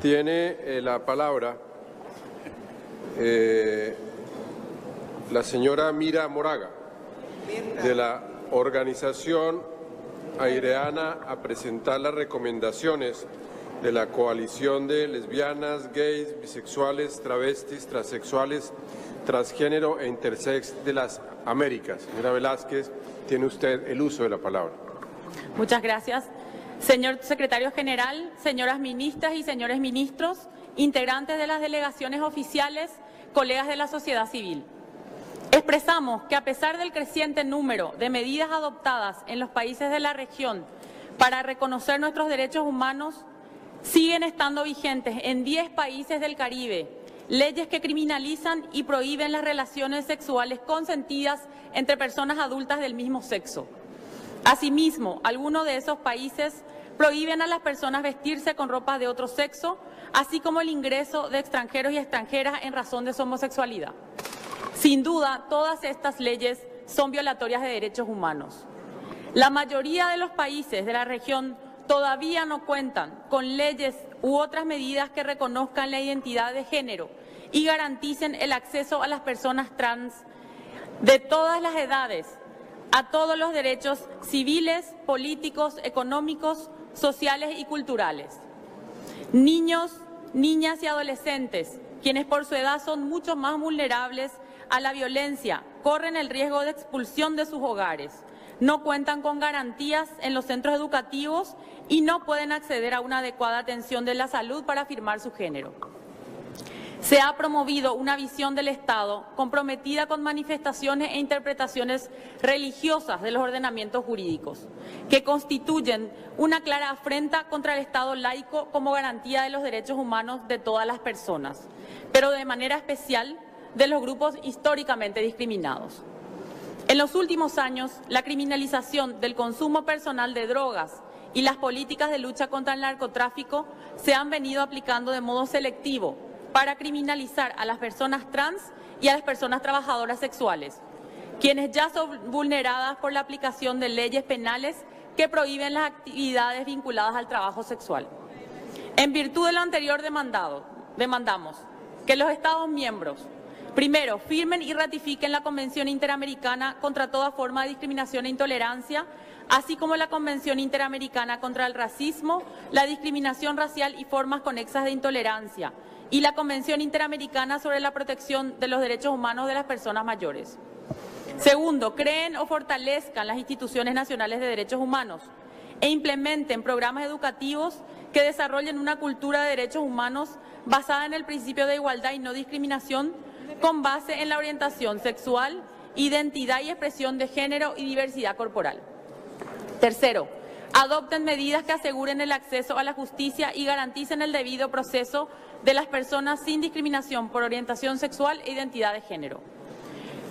Tiene la palabra la señora Mira Moraga, de la Organización Aireana, a presentar las recomendaciones de la Coalición de Lesbianas, Gays, Bisexuales, Travestis, Transexuales, Transgénero e Intersex de las Américas. Señora Velázquez, tiene usted el uso de la palabra. Muchas gracias. Señor Secretario General, señoras ministras y señores ministros, integrantes de las delegaciones oficiales, colegas de la sociedad civil. Expresamos que a pesar del creciente número de medidas adoptadas en los países de la región para reconocer nuestros derechos humanos, siguen estando vigentes en 10 países del Caribe leyes que criminalizan y prohíben las relaciones sexuales consentidas entre personas adultas del mismo sexo. Asimismo, algunos de esos países prohíben a las personas vestirse con ropa de otro sexo, así como el ingreso de extranjeros y extranjeras en razón de su homosexualidad. Sin duda, todas estas leyes son violatorias de derechos humanos. La mayoría de los países de la región todavía no cuentan con leyes u otras medidas que reconozcan la identidad de género y garanticen el acceso a las personas trans de todas las edades a todos los derechos civiles, políticos, económicos, sociales y culturales. Niños, niñas y adolescentes, quienes por su edad son mucho más vulnerables a la violencia, corren el riesgo de expulsión de sus hogares, no cuentan con garantías en los centros educativos y no pueden acceder a una adecuada atención de la salud para afirmar su género. Se ha promovido una visión del Estado comprometida con manifestaciones e interpretaciones religiosas de los ordenamientos jurídicos, que constituyen una clara afrenta contra el Estado laico como garantía de los derechos humanos de todas las personas, pero de manera especial de los grupos históricamente discriminados. En los últimos años, la criminalización del consumo personal de drogas y las políticas de lucha contra el narcotráfico se han venido aplicando de modo selectivo para criminalizar a las personas trans y a las personas trabajadoras sexuales, quienes ya son vulneradas por la aplicación de leyes penales que prohíben las actividades vinculadas al trabajo sexual. En virtud de lo anterior demandamos que los Estados miembros, primero, firmen y ratifiquen la Convención Interamericana contra toda forma de discriminación e intolerancia, así como la Convención Interamericana contra el Racismo, la discriminación racial y formas conexas de intolerancia, y la Convención Interamericana sobre la protección de los derechos humanos de las personas mayores. Segundo, creen o fortalezcan las instituciones nacionales de derechos humanos e implementen programas educativos que desarrollen una cultura de derechos humanos basada en el principio de igualdad y no discriminación, con base en la orientación sexual, identidad y expresión de género y diversidad corporal. Tercero, adopten medidas que aseguren el acceso a la justicia y garanticen el debido proceso de las personas sin discriminación por orientación sexual e identidad de género.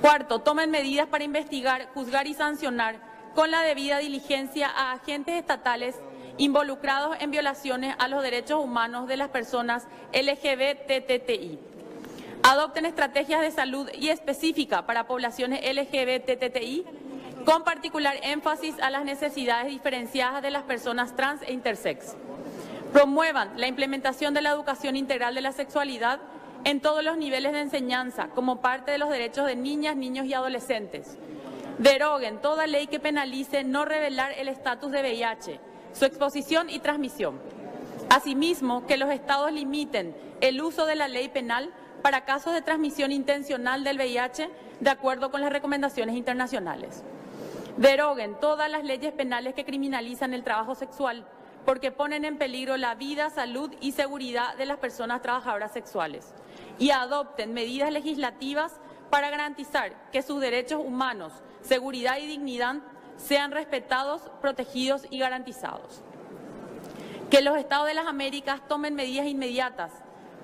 Cuarto, tomen medidas para investigar, juzgar y sancionar con la debida diligencia a agentes estatales involucrados en violaciones a los derechos humanos de las personas LGBTTI. Adopten estrategias de salud y específica para poblaciones LGBTTI, con particular énfasis a las necesidades diferenciadas de las personas trans e intersex. Promuevan la implementación de la educación integral de la sexualidad en todos los niveles de enseñanza como parte de los derechos de niñas, niños y adolescentes. Deroguen toda ley que penalice no revelar el estatus de VIH, su exposición y transmisión. Asimismo, que los estados limiten el uso de la ley penal para casos de transmisión intencional del VIH de acuerdo con las recomendaciones internacionales. Deroguen todas las leyes penales que criminalizan el trabajo sexual, porque ponen en peligro la vida, salud y seguridad de las personas trabajadoras sexuales. Y adopten medidas legislativas para garantizar que sus derechos humanos, seguridad y dignidad sean respetados, protegidos y garantizados. Que los Estados de las Américas tomen medidas inmediatas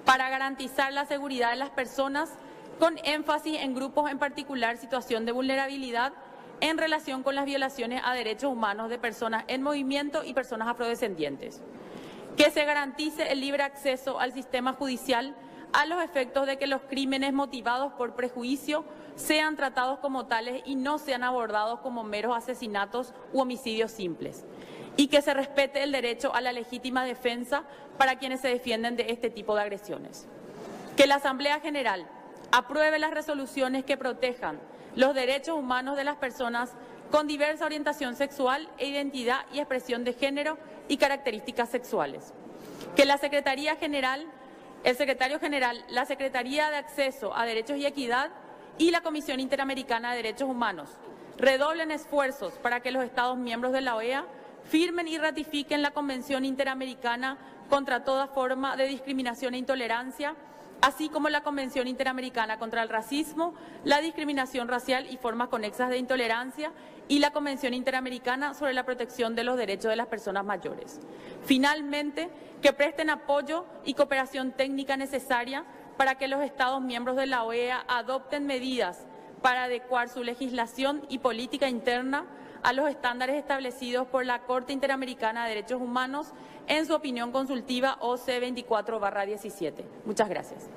para garantizar la seguridad de las personas, con énfasis en grupos en particular situación de vulnerabilidad en relación con las violaciones a derechos humanos de personas en movimiento y personas afrodescendientes. Que se garantice el libre acceso al sistema judicial a los efectos de que los crímenes motivados por prejuicio sean tratados como tales y no sean abordados como meros asesinatos u homicidios simples. y que se respete el derecho a la legítima defensa para quienes se defienden de este tipo de agresiones. Que la Asamblea General apruebe las resoluciones que protejan los derechos humanos de las personas con diversa orientación sexual e identidad y expresión de género y características sexuales. Que la Secretaría General, el Secretario General, la Secretaría de Acceso a Derechos y Equidad y la Comisión Interamericana de Derechos Humanos redoblen esfuerzos para que los Estados miembros de la OEA firmen y ratifiquen la Convención Interamericana contra toda forma de discriminación e intolerancia, así como la Convención Interamericana contra el Racismo, la discriminación racial y formas conexas de intolerancia y la Convención Interamericana sobre la protección de los derechos de las personas mayores. Finalmente, que presten apoyo y cooperación técnica necesaria para que los Estados miembros de la OEA adopten medidas para adecuar su legislación y política interna a los estándares establecidos por la Corte Interamericana de Derechos Humanos en su opinión consultiva OC 24/17. Muchas gracias.